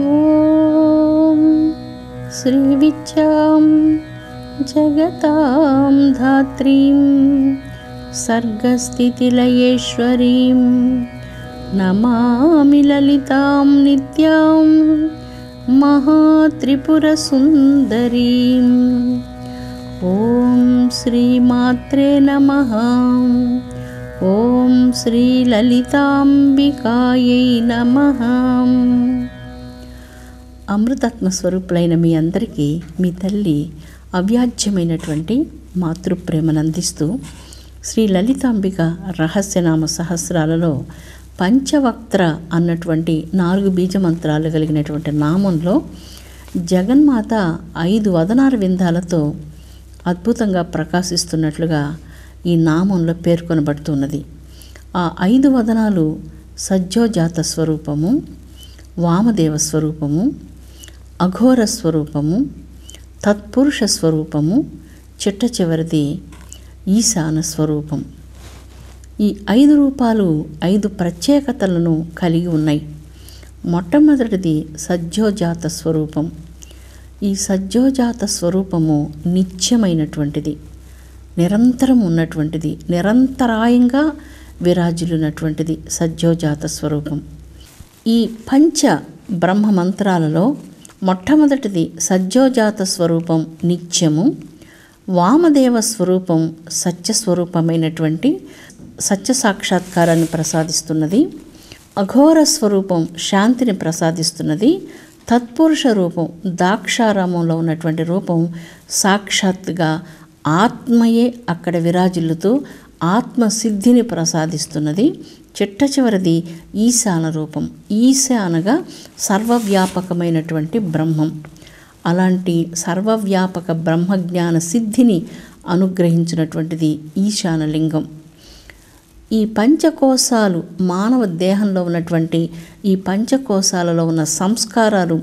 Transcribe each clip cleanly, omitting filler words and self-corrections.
ఓం శ్రీ విద్యాం జగతాం ధాత్రీం సర్గస్థితిలయేశ్వరీం నమామి లలితాం నిత్యాం మహాత్రిపురసుందరీం. ఓం శ్రీమాత్రే నమః. ఓం శ్రీ లలితాంబికాయై నమః. అమృతాత్మ స్వరూపులైన మీ అందరికీ మీ తల్లి అవ్యాజ్యమైనటువంటి మాతృప్రేమను అందిస్తూ శ్రీ లలితాంబిక రహస్యనామ సహస్రాలలో పంచవక్త్ర అన్నటువంటి 4 బీజమంత్రాలు కలిగినటువంటి నామంలో జగన్మాత 5 వదనార విందాలతో అద్భుతంగా ప్రకాశిస్తున్నట్లుగా ఈ నామంలో పేర్కొనబడుతున్నది. ఆ 5 వదనాలు సజ్జోజాత స్వరూపము, వామదేవ స్వరూపము, అఘోర స్వరూపము, తత్పురుష స్వరూపము, చిట్ట చివరిది ఈశాన స్వరూపం. ఈ 5 రూపాలు 5 ప్రత్యేకతలను కలిగి ఉన్నాయి. మొట్టమొదటిది సజ్జోజాత స్వరూపం. ఈ సజ్జోజాత స్వరూపము నిత్యమైనటువంటిది, నిరంతరం ఉన్నటువంటిది, నిరంతరాయంగా విరాజిల్లునటువంటిది సజ్జోజాత స్వరూపం. ఈ పంచ బ్రహ్మ మంత్రాలలో మొట్టమొదటిది సజ్జోజాత స్వరూపం నిత్యము, వామదేవ స్వరూపం సత్యస్వరూపమైనటువంటి సత్య సాక్షాత్కారాన్ని ప్రసాదిస్తున్నది, అఘోర స్వరూపం శాంతిని ప్రసాదిస్తున్నది, తత్పురుష రూపం దాక్షారామంలో ఉన్నటువంటి రూపం సాక్షాత్తుగా ఆత్మయే అక్కడ విరాజిల్లుతూ ఆత్మసిద్ధిని ప్రసాదిస్తున్నది. చిట్ట చివరిది ఈశాన రూపం. ఈశానగా సర్వవ్యాపకమైనటువంటి బ్రహ్మం. అలాంటి సర్వవ్యాపక బ్రహ్మజ్ఞాన సిద్ధిని అనుగ్రహించినటువంటిది ఈశానలింగం. ఈ పంచకోశాలు మానవ దేహంలో ఉన్నటువంటి ఈ పంచకోశాలలో ఉన్న సంస్కారాలు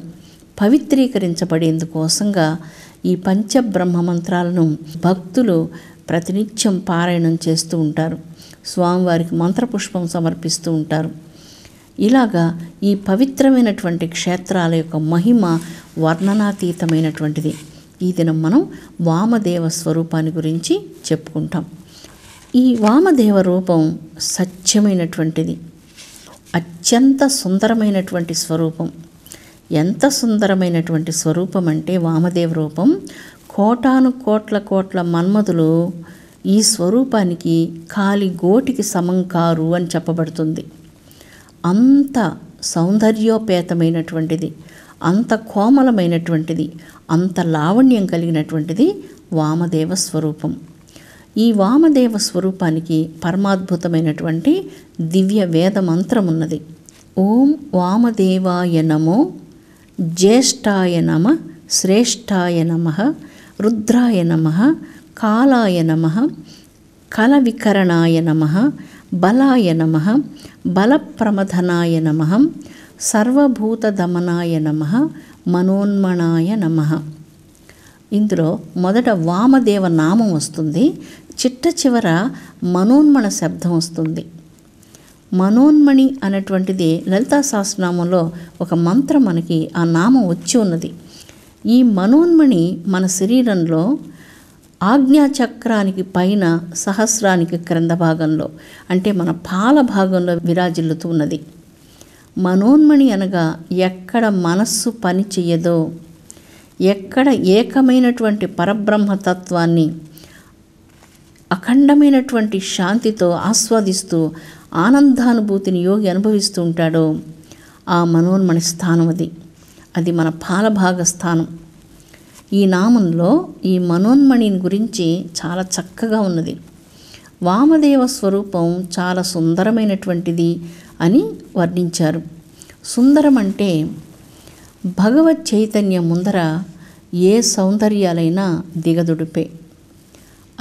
పవిత్రీకరించబడేందుకోసంగా ఈ పంచబ్రహ్మ మంత్రాలను భక్తులు ప్రతినిత్యం పారాయణం చేస్తూ ఉంటారు. స్వామివారికి మంత్రపుష్పం సమర్పిస్తూ ఉంటారు. ఇలాగా ఈ పవిత్రమైనటువంటి క్షేత్రాల యొక్క మహిమ వర్ణనాతీతమైనటువంటిది. ఈ దినం మనం వామదేవ స్వరూపాన్ని గురించి చెప్పుకుంటాం. ఈ వామదేవ రూపం సత్యమైనటువంటిది, అత్యంత సుందరమైనటువంటి స్వరూపం. ఎంత సుందరమైనటువంటి స్వరూపం అంటే వామదేవ రూపం, కోటాను కోట్ల మన్మధులు ఈ స్వరూపానికి కాలి గోటికి సమం కారు అని చెప్పబడుతుంది. అంత సౌందర్యోపేతమైనటువంటిది, అంత కోమలమైనటువంటిది, అంత లావణ్యం కలిగినటువంటిది వామదేవ స్వరూపం. ఈ వామదేవ స్వరూపానికి పరమాద్భుతమైనటువంటి దివ్య వేద మంత్రం ఉన్నది. ఓం వామదేవాయ నమో, జ్యేష్ఠాయ నమ, శ్రేష్ఠాయ నమ, రుద్రాయ నమ, కాలాయ నమ, కల వికరణాయ నమ, బలాయ నమ, బలప్రమథనాయ నమ, సర్వభూతదమనాయ నమ, మనోన్మణాయ నమ. ఇందులో మొదట వామదేవ నామం వస్తుంది, చిట్ట చివర మనోన్మణ శబ్దం వస్తుంది. మనోన్మణి అనేటువంటిది లలితా సహస్రనామంలో ఒక మంత్రం మనకి ఆ నామం వచ్చి ఉన్నది. ఈ మనోన్మణి మన శరీరంలో ఆజ్ఞాచక్రానికి పైన సహస్రానికి క్రింద భాగంలో అంటే మన పాల భాగంలో విరాజిల్లుతూ ఉన్నది. మనోన్మణి అనగా ఎక్కడ మనస్సు పని చెయ్యదో, ఎక్కడ ఏకమైనటువంటి పరబ్రహ్మతత్వాన్ని అఖండమైనటువంటి శాంతితో ఆస్వాదిస్తూ ఆనందానుభూతిని యోగి అనుభవిస్తూ ఉంటాడో ఆ మనోన్మణి స్థానం అది మన పాలభాగ స్థానం. ఈ నామంలో ఈ మనోన్మణిని గురించి చాలా చక్కగా ఉన్నది. వామదేవ స్వరూపం చాలా సుందరమైనటువంటిది అని వర్ణించారు. సుందరం అంటే భగవత్ చైతన్యం ముందర ఏ సౌందర్యాలైనా దిగదుడిపే.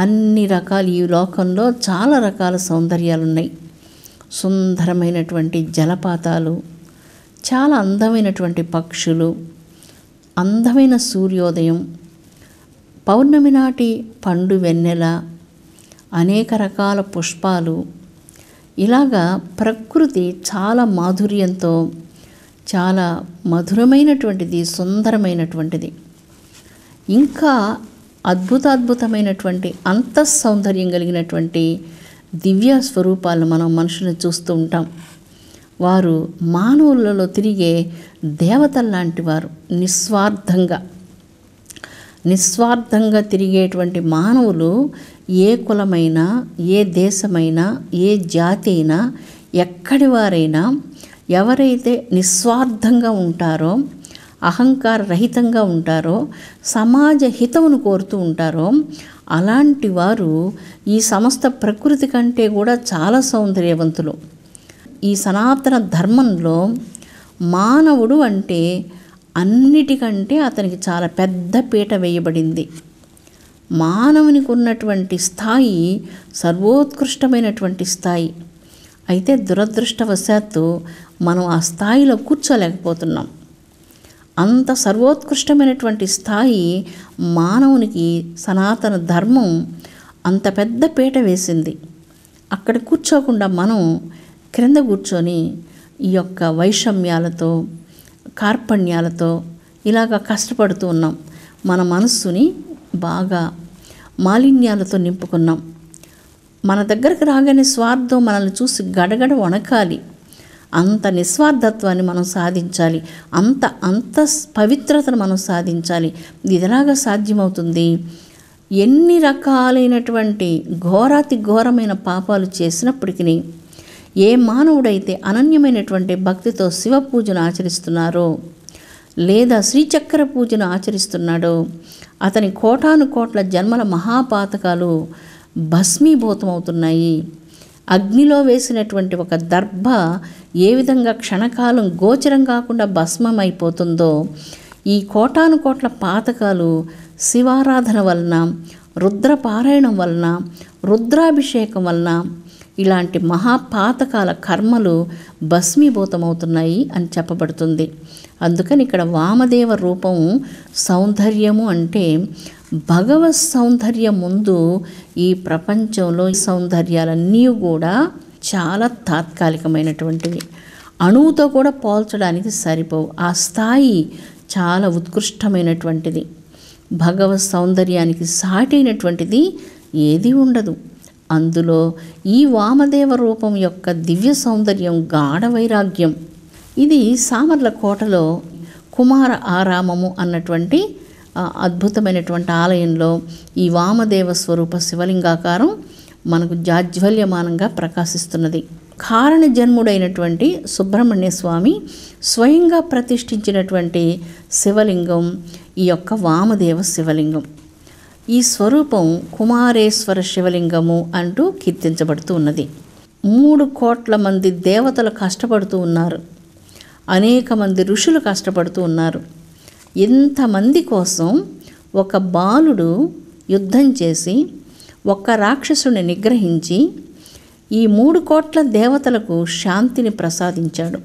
అన్ని రకాల ఈ లోకంలో చాలా రకాల సౌందర్యాలు ఉన్నాయి. సుందరమైనటువంటి జలపాతాలు, చాలా అందమైనటువంటి పక్షులు, అందమైన సూర్యోదయం, పౌర్ణమి నాటి పండు వెన్నెల, అనేక రకాల పుష్పాలు, ఇలాగా ప్రకృతి చాలా మాధుర్యంతో చాలా మధురమైనటువంటిది, సుందరమైనటువంటిది. ఇంకా అద్భుతమైనటువంటి అంతఃసౌందర్యం కలిగినటువంటి దివ్య స్వరూపాలను మనం మనుషులను చూస్తూ ఉంటాం. వారు మానవులలో తిరిగే దేవతల్లాంటి వారు. నిస్వార్థంగా తిరిగేటువంటి మానవులు ఏ కులమైనా, ఏ దేశమైనా, ఏ జాతి అయినా, ఎక్కడి వారైనా, ఎవరైతే నిస్వార్థంగా ఉంటారో, అహంకార రహితంగా ఉంటారో, సమాజ హితమును కోరుతూ ఉంటారో, అలాంటి వారు ఈ సమస్త ప్రకృతి కంటే కూడా చాలా సౌందర్యవంతులు. ఈ సనాతన ధర్మంలో మానవుడు అంటే అన్నిటికంటే అతనికి చాలా పెద్ద పీట వేయబడింది. మానవునికి ఉన్నటువంటి స్థాయి సర్వోత్కృష్టమైనటువంటి స్థాయి. అయితే దురదృష్టవశాత్తు మనం ఆ స్థాయిలో కూర్చోలేకపోతున్నాం. అంత సర్వోత్కృష్టమైనటువంటి స్థాయి మానవునికి సనాతన ధర్మం అంత పెద్ద పీట వేసింది. అక్కడ కూర్చోకుండా మనం క్రింద కూర్చొని ఈ యొక్క వైషమ్యాలతో, కార్పణ్యాలతో ఇలాగ కష్టపడుతూ ఉన్నాం. మన మనస్సుని బాగా మాలిన్యాలతో నింపుకున్నాం. మన దగ్గరకు రాగానే స్వార్థం మనల్ని చూసి గడగడ వణకాలి. అంత నిస్వార్థత్వాన్ని మనం సాధించాలి. అంత పవిత్రతను మనం సాధించాలి. ఇది ఎలాగా సాధ్యమవుతుంది? ఎన్ని రకాలైనటువంటి ఘోరాతి ఘోరమైన పాపాలు చేసినప్పటికీ ఏ మానవుడైతే అనన్యమైనటువంటి భక్తితో శివ పూజను ఆచరిస్తున్నారో, లేదా శ్రీచక్ర పూజను ఆచరిస్తున్నాడో, అతని కోటాను కోట్ల జన్మల మహాపాతకాలు భస్మీభూతమవుతున్నాయి. అగ్నిలో వేసినటువంటి ఒక దర్భ ఏ విధంగా క్షణకాలం గోచరం కాకుండా భస్మమైపోతుందో, ఈ కోటాను కోట్ల పాతకాలు శివారాధన వలన, రుద్రపారాయణం వలన, రుద్రాభిషేకం వలన ఇలాంటి మహాపాతకాల కర్మలు భస్మీభూతమవుతున్నాయి అని చెప్పబడుతుంది. అందుకని ఇక్కడ వామదేవ రూపం సౌందర్యము అంటే భగవత్ సౌందర్యం ముందు ఈ ప్రపంచంలో ఈ సౌందర్యాలన్నీ కూడా చాలా తాత్కాలికమైనటువంటివి. అణువుతో కూడా పోల్చడానికి సరిపోవు. ఆ స్థాయి చాలా ఉత్కృష్టమైనటువంటిది. భగవత్ సౌందర్యానికి సాటైనటువంటిది ఏది ఉండదు. అందులో ఈ వామదేవ రూపం యొక్క దివ్య సౌందర్యం, గాఢ వైరాగ్యం. ఇది సామర్లకోటలో కుమార ఆరామము అన్నటువంటి అద్భుతమైనటువంటి ఆలయంలో ఈ వామదేవ స్వరూప శివలింగాకారం మనకు జాజ్వల్యమానంగా ప్రకాశిస్తున్నది. కారణ జన్ముడైనటువంటి సుబ్రహ్మణ్య స్వామి స్వయంగా ప్రతిష్ఠించినటువంటి శివలింగం ఈ యొక్క వామదేవ శివలింగం. ఈ స్వరూపం కుమారేశ్వర శివలింగము అంటూ కీర్తించబడుతూ ఉన్నది. 3 కోట్ల మంది దేవతలు కష్టపడుతూ ఉన్నారు. అనేక మంది ఋషులు కష్టపడుతూ ఉన్నారు. ఇంతమంది కోసం ఒక బాలుడు యుద్ధం చేసి ఒక్క రాక్షసుని నిగ్రహించి ఈ 3 కోట్ల దేవతలకు శాంతిని ప్రసాదించాడు.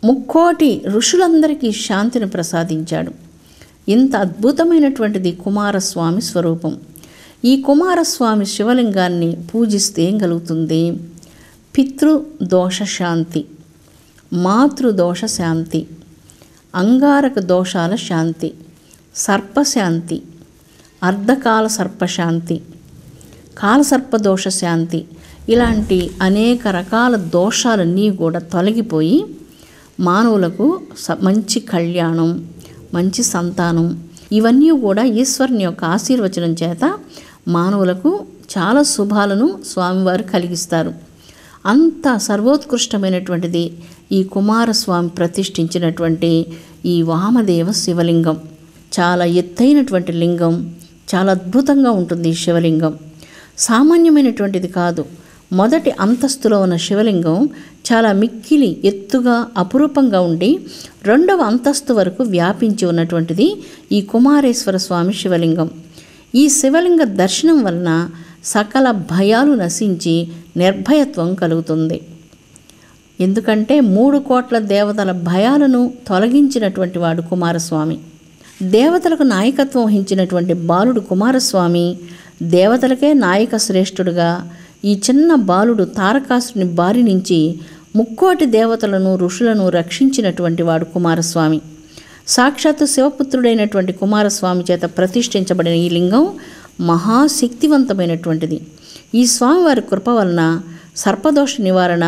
3 కోటి ఋషులందరికీ శాంతిని ప్రసాదించాడు. ఇంత అద్భుతమైనటువంటిది కుమారస్వామి స్వరూపం. ఈ కుమారస్వామి శివలింగాన్ని పూజిస్తే ఏం కలుగుతుంది? పితృదోష శాంతి, మాతృదోష శాంతి, అంగారక దోషాల శాంతి, సర్పశాంతి, అర్ధకాల సర్పశాంతి, కాలసర్పదోష శాంతి, ఇలాంటి అనేక రకాల దోషాలన్నీ కూడా తొలగిపోయి మానవులకు మంచి కళ్యాణం, మంచి సంతానం, ఇవన్నీ కూడా ఈశ్వరుని యొక్క ఆశీర్వచనం చేత మానవులకు చాలా శుభాలను స్వామివారు కలిగిస్తారు. అంత సర్వోత్కృష్టమైనటువంటిది ఈ కుమారస్వామి ప్రతిష్ఠించినటువంటి ఈ వామదేవ శివలింగం. చాలా ఎత్తైనటువంటి లింగం, చాలా అద్భుతంగా ఉంటుంది ఈ శివలింగం. సామాన్యమైనటువంటిది కాదు. మొదటి అంతస్తులో ఉన్న శివలింగం చాలా మిక్కిలి ఎత్తుగా అపురూపంగా ఉండి 2వ అంతస్తు వరకు వ్యాపించి ఉన్నటువంటిది ఈ కుమారేశ్వర స్వామి శివలింగం. ఈ శివలింగ దర్శనం వలన సకల భయాలు నశించి నిర్భయత్వం కలుగుతుంది. ఎందుకంటే 3 కోట్ల దేవతల భయాలను తొలగించినటువంటి వాడు కుమారస్వామి. దేవతలకు నాయకత్వం వహించినటువంటి బాలుడు కుమారస్వామి దేవతలకే నాయక శ్రేష్ఠుడుగా ఈ చిన్న బాలుడు తారకాసుని బారి నుంచి ముక్కోటి దేవతలను ఋషులను రక్షించినటువంటి వాడు కుమారస్వామి. సాక్షాత్తు శివపుత్రుడైనటువంటి కుమారస్వామి చేత ప్రతిష్ఠించబడిన ఈ లింగం మహాశక్తివంతమైనటువంటిది. ఈ స్వామివారి కృప వలన సర్పదోష నివారణ,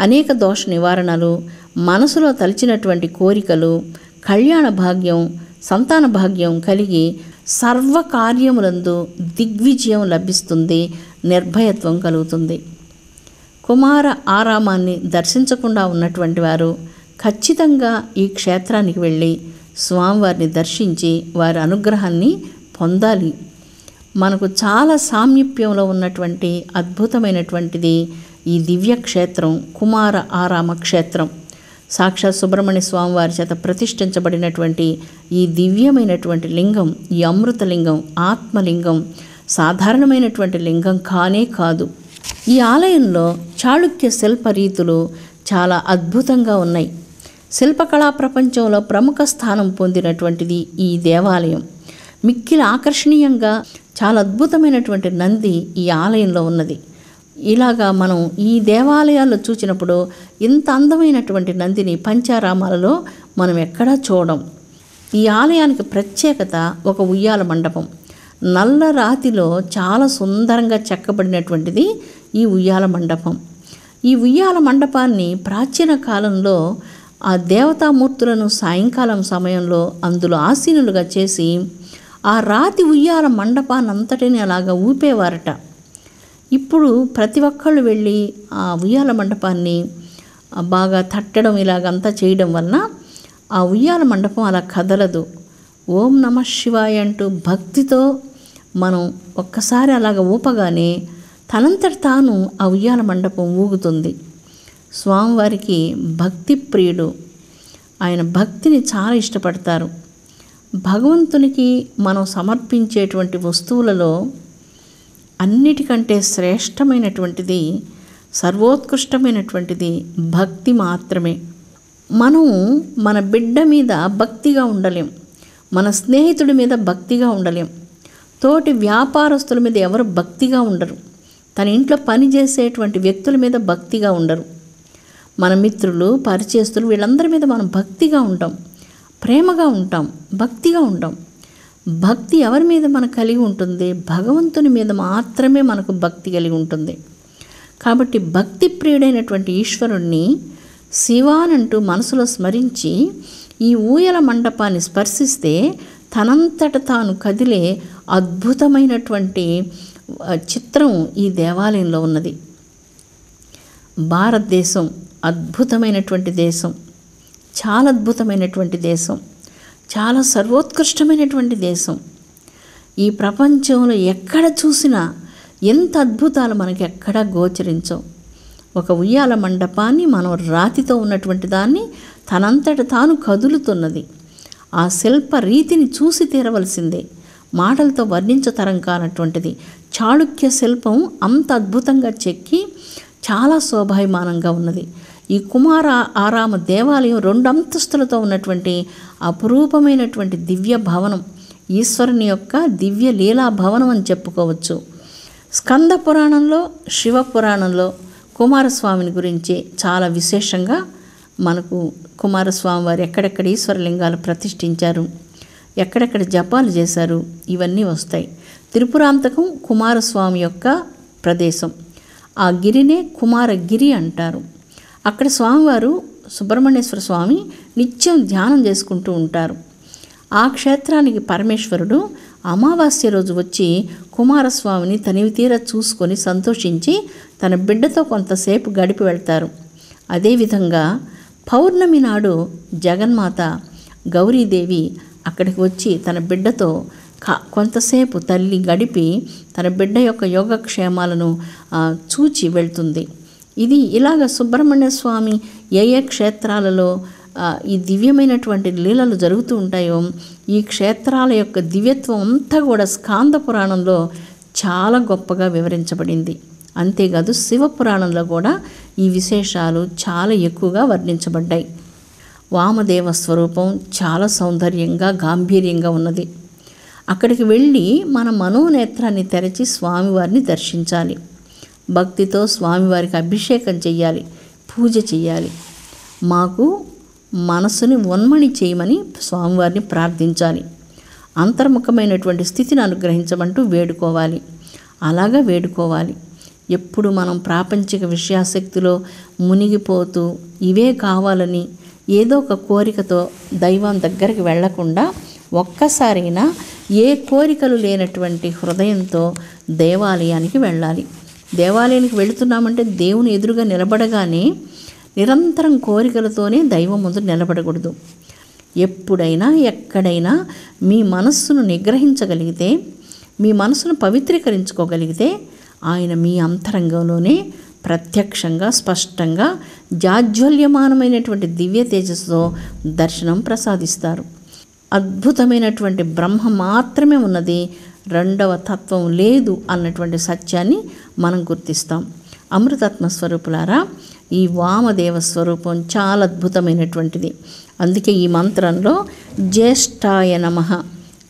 అనేక దోష నివారణలు, మనసులో తలిచినటువంటి కోరికలు, కళ్యాణ భాగ్యం, సంతాన భాగ్యం కలిగి సర్వకార్యములందు దిగ్విజయం లభిస్తుంది, నిర్భయత్వం కలుగుతుంది. కుమార ఆరామాన్ని దర్శించకుండా ఉన్నటువంటి వారు ఖచ్చితంగా ఈ క్షేత్రానికి వెళ్ళి స్వామివారిని దర్శించి వారి అనుగ్రహాన్ని పొందాలి. మనకు చాలా సామీప్యంలో ఉన్నటువంటి అద్భుతమైనటువంటిది ఈ దివ్య క్షేత్రం కుమార ఆరామ క్షేత్రం. సాక్షాత్ సుబ్రహ్మణ్య స్వామివారి చేత ప్రతిష్ఠించబడినటువంటి ఈ దివ్యమైనటువంటి లింగం, ఈ అమృతలింగం, ఆత్మలింగం సాధారణమైనటువంటి లింగం కానే కాదు. ఈ ఆలయంలో చాళుక్య శిల్పరీతులు చాలా అద్భుతంగా ఉన్నాయి. శిల్పకళా ప్రపంచంలో ప్రముఖ స్థానం పొందినటువంటిది ఈ దేవాలయం. మిక్కిలి ఆకర్షణీయంగా చాలా అద్భుతమైనటువంటి నంది ఈ ఆలయంలో ఉన్నది. ఇలాగా మనం ఈ దేవాలయాల్లో చూసినప్పుడు ఇంత అందమైనటువంటి నందిని పంచారామాలలో మనం ఎక్కడా చూడం. ఈ ఆలయానికి ప్రత్యేకత ఒక ఉయ్యాల మండపం. నల్ల రాతిలో చాలా సుందరంగా చెక్కబడినటువంటిది ఈ ఉయ్యాల మండపం. ఈ ఉయ్యాల మండపాన్ని ప్రాచీన కాలంలో ఆ దేవతామూర్తులను సాయంకాలం సమయంలో అందులో ఆసీనులుగా చేసి ఆ రాతి ఉయ్యాల మండపాన్ని అంతటిని అలాగా ఊపేవారట. ఇప్పుడు ప్రతి ఒక్కళ్ళు వెళ్ళి ఆ ఉయ్యాల మండపాన్ని బాగా తట్టడం ఇలాగంతా చేయడం వలన ఆ ఉయ్యాల మండపం అలా కదలదు. ఓం నమః శివాయ అంటూ భక్తితో మనం ఒక్కసారి అలాగ ఊపగానే తనంతట తాను ఆ ఉయ్యాల మండపం ఊగుతుంది. స్వామివారికి భక్తి ప్రియుడు. ఆయన భక్తిని చాలా ఇష్టపడతారు. భగవంతునికి మనం సమర్పించేటువంటి వస్తువులలో అన్నిటికంటే శ్రేష్టమైనటువంటిది, సర్వోత్కృష్టమైనటువంటిది భక్తి మాత్రమే. మనం మన బిడ్డ మీద భక్తిగా ఉండలేం, మన స్నేహితుడి మీద భక్తిగా ఉండలేం, తోటి వ్యాపారస్తుల మీద ఎవరు భక్తిగా ఉండరు, తన ఇంట్లో పనిచేసేటువంటి వ్యక్తుల మీద భక్తిగా ఉండరు. మన మిత్రులు, పరిచయస్తులు వీళ్ళందరి మీద మనం భక్తిగా ఉంటాం, ప్రేమగా ఉంటాం, భక్తిగా ఉంటాం. భక్తి ఎవరి మీద మనకు కలిగి ఉంటుంది? భగవంతుని మీద మాత్రమే మనకు భక్తి కలిగి ఉంటుంది. కాబట్టి భక్తి ప్రియుడైనటువంటి ఈశ్వరుణ్ణి శివానంటూ మనసులో స్మరించి ఈ ఊయల మండపాన్ని స్పర్శిస్తే తనంతట తాను కదిలే అద్భుతమైనటువంటి చిత్రం ఈ దేవాలయంలో ఉన్నది. భారతదేశం అద్భుతమైనటువంటి దేశం, చాలా అద్భుతమైనటువంటి దేశం, చాలా సర్వోత్కృష్టమైనటువంటి దేశం. ఈ ప్రపంచంలో ఎక్కడ చూసినా ఎంత అద్భుతాలు మనకి ఎక్కడా గోచరించవు. ఒక ఉయ్యాల మండపాన్ని మనం రాతితో ఉన్నటువంటి దాన్ని తనంతట తాను కదులుతున్నది. ఆ శిల్ప రీతిని చూసి తీరవలసిందే, మాటలతో వర్ణించతరం కానటువంటిది. చాళుక్య శిల్పం అంత అద్భుతంగా చెక్కి చాలా శోభాయమానంగా ఉన్నది. ఈ కుమార ఆరామ దేవాలయం 2 అంతస్తులతో ఉన్నటువంటి అపురూపమైనటువంటి దివ్య భవనం, ఈశ్వరుని యొక్క దివ్య లీలా భవనం అని చెప్పుకోవచ్చు. స్కంద పురాణంలో, శివ పురాణంలో కుమారస్వామిని గురించి చాలా విశేషంగా మనకు కుమారస్వామి వారు ఎక్కడెక్కడ ఈశ్వరలింగాలు ప్రతిష్ఠించారు, ఎక్కడెక్కడ జపాలు చేశారు, ఇవన్నీ వస్తాయి. త్రిపురాంతకం కుమారస్వామి యొక్క ప్రదేశం. ఆ గిరినే కుమారగిరి అంటారు. అక్కడ స్వామివారు సుబ్రహ్మణ్యేశ్వర స్వామి నిత్యం ధ్యానం చేసుకుంటూ ఉంటారు. ఆ క్షేత్రానికి పరమేశ్వరుడు అమావాస్య రోజు వచ్చి కుమారస్వామిని తనివి తీరా చూసుకొని సంతోషించి తన బిడ్డతో కొంతసేపు గడిపి వెళ్తారు. అదేవిధంగా పౌర్ణమి నాడు జగన్మాత గౌరీదేవి అక్కడికి వచ్చి తన బిడ్డతో కొంతసేపు తల్లి గడిపి తన బిడ్డ యొక్క యోగక్షేమాలను చూచి వెళ్తుంది. ఇది ఇలాగ సుబ్రహ్మణ్య స్వామి ఏ ఏ క్షేత్రాలలో ఈ దివ్యమైనటువంటి లీలలు జరుగుతూ ఉంటాయో ఈ క్షేత్రాల యొక్క దివ్యత్వం అంతా కూడా స్కాంద పురాణంలో చాలా గొప్పగా వివరించబడింది. అంతేకాదు శివపురాణంలో కూడా ఈ విశేషాలు చాలా ఎక్కువగా వర్ణించబడ్డాయి. వామదేవ స్వరూపం చాలా సౌందర్యంగా గాంభీర్యంగా ఉన్నది. అక్కడికి వెళ్ళి మన మనోనేత్రాన్ని తెరచి స్వామివారిని దర్శించాలి. భక్తితో స్వామివారికి అభిషేకం చెయ్యాలి, పూజ చేయాలి. మాకు మనసుని ఉన్మణి చేయమని స్వామివారిని ప్రార్థించాలి. అంతర్ముఖమైనటువంటి స్థితిని అనుగ్రహించమంటూ వేడుకోవాలి. అలాగా వేడుకోవాలి. ఎప్పుడు మనం ప్రాపంచిక విషయాసక్తిలో మునిగిపోతూ ఇవే కావాలని ఏదో ఒక కోరికతో దైవం దగ్గరికి వెళ్లకుండా ఒక్కసారైనా ఏ కోరికలు లేనటువంటి హృదయంతో దేవాలయానికి వెళ్ళాలి. దేవాలయానికి వెళుతున్నామంటే దేవుని ఎదురుగా నిలబడగానే నిరంతరం కోరికలతోనే దైవం ముందు నిలబడకూడదు. ఎప్పుడైనా ఎక్కడైనా మీ మనస్సును నిగ్రహించగలిగితే, మీ మనస్సును పవిత్రీకరించుకోగలిగితే ఆయన మీ అంతరంగంలోనే ప్రత్యక్షంగా స్పష్టంగా జాజ్వల్యమానమైనటువంటి దివ్య తేజస్సుతో దర్శనం ప్రసాదిస్తారు. అద్భుతమైనటువంటి బ్రహ్మ మాత్రమే ఉన్నది, రెండవ తత్వం లేదు అన్నటువంటి సత్యాన్ని మనం గుర్తిస్తాం. అమృతాత్మ స్వరూపులారా, ఈ వామదేవ స్వరూపం చాలా అద్భుతమైనటువంటిది. అందుకే ఈ మంత్రంలో జ్యేష్ఠాయ నమః,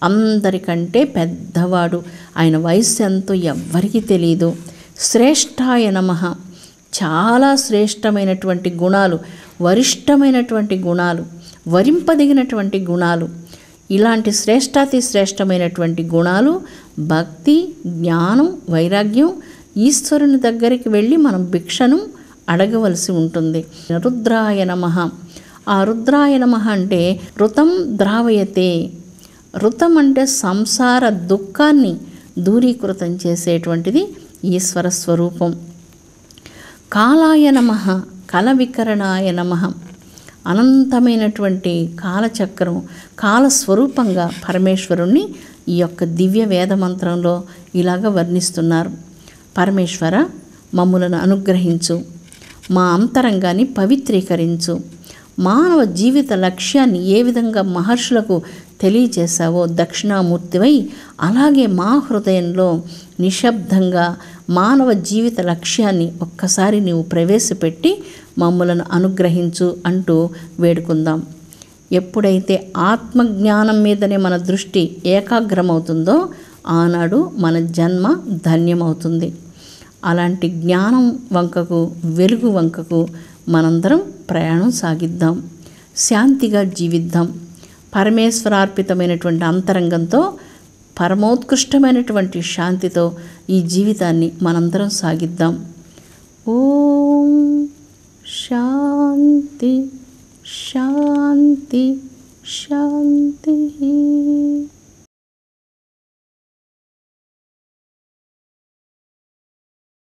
అందరికంటే పెద్దవాడు, ఆయన వయస్సు ఎంతో ఎవ్వరికీ తెలియదు. శ్రేష్ఠాయ నమః, చాలా శ్రేష్టమైనటువంటి గుణాలు, వరిష్టమైనటువంటి గుణాలు, వరింపదగినటువంటి గుణాలు, ఇలాంటి శ్రేష్టాతి శ్రేష్టమైనటువంటి గుణాలు, భక్తి, జ్ఞానం, వైరాగ్యం, ఈశ్వరుని దగ్గరికి వెళ్ళి మనం భిక్షను అడగవలసి ఉంటుంది. రుద్రాయ నమః, ఆ రుద్రాయ నమః అంటే ఋతం ద్రావయతే. ఋతం అంటే సంసార దుఃఖాన్ని దూరీకృతం చేసేటువంటిది ఈశ్వర స్వరూపం. కాలాయ నమః, కల వికరణాయ నమః, అనంతమైనటువంటి కాలచక్రం, కాలస్వరూపంగా పరమేశ్వరుణ్ణి ఈ యొక్క దివ్య వేద మంత్రంలో ఇలాగ వర్ణిస్తున్నారు. పరమేశ్వర, మమ్ములను అనుగ్రహించు, మా అంతరంగాన్ని పవిత్రీకరించు. మానవ జీవిత లక్ష్యాన్ని ఏ విధంగా మహర్షులకు తెలియచేశావో దక్షిణామూర్తివై, అలాగే మా హృదయంలో నిశ్శబ్దంగా మానవ జీవిత లక్ష్యాన్ని ఒక్కసారి నీవు ప్రవేశపెట్టి మమ్ములను అనుగ్రహించు అంటూ వేడుకుందాం. ఎప్పుడైతే ఆత్మజ్ఞానం మీదనే మన దృష్టి ఏకాగ్రమవుతుందో ఆనాడు మన జన్మ ధన్యమవుతుంది. అలాంటి జ్ఞానం వంకకు, వెలుగు వంకకు మనందరం ప్రయాణం సాగిద్దాం. శాంతిగా జీవిద్దాం. పరమేశ్వరార్పితమైనటువంటి అంతరంగంతో, పరమోత్కృష్టమైనటువంటి శాంతితో ఈ జీవితాన్ని మనందరం సాగిద్దాం. ఓం శాంతి శాంతి శాంతి.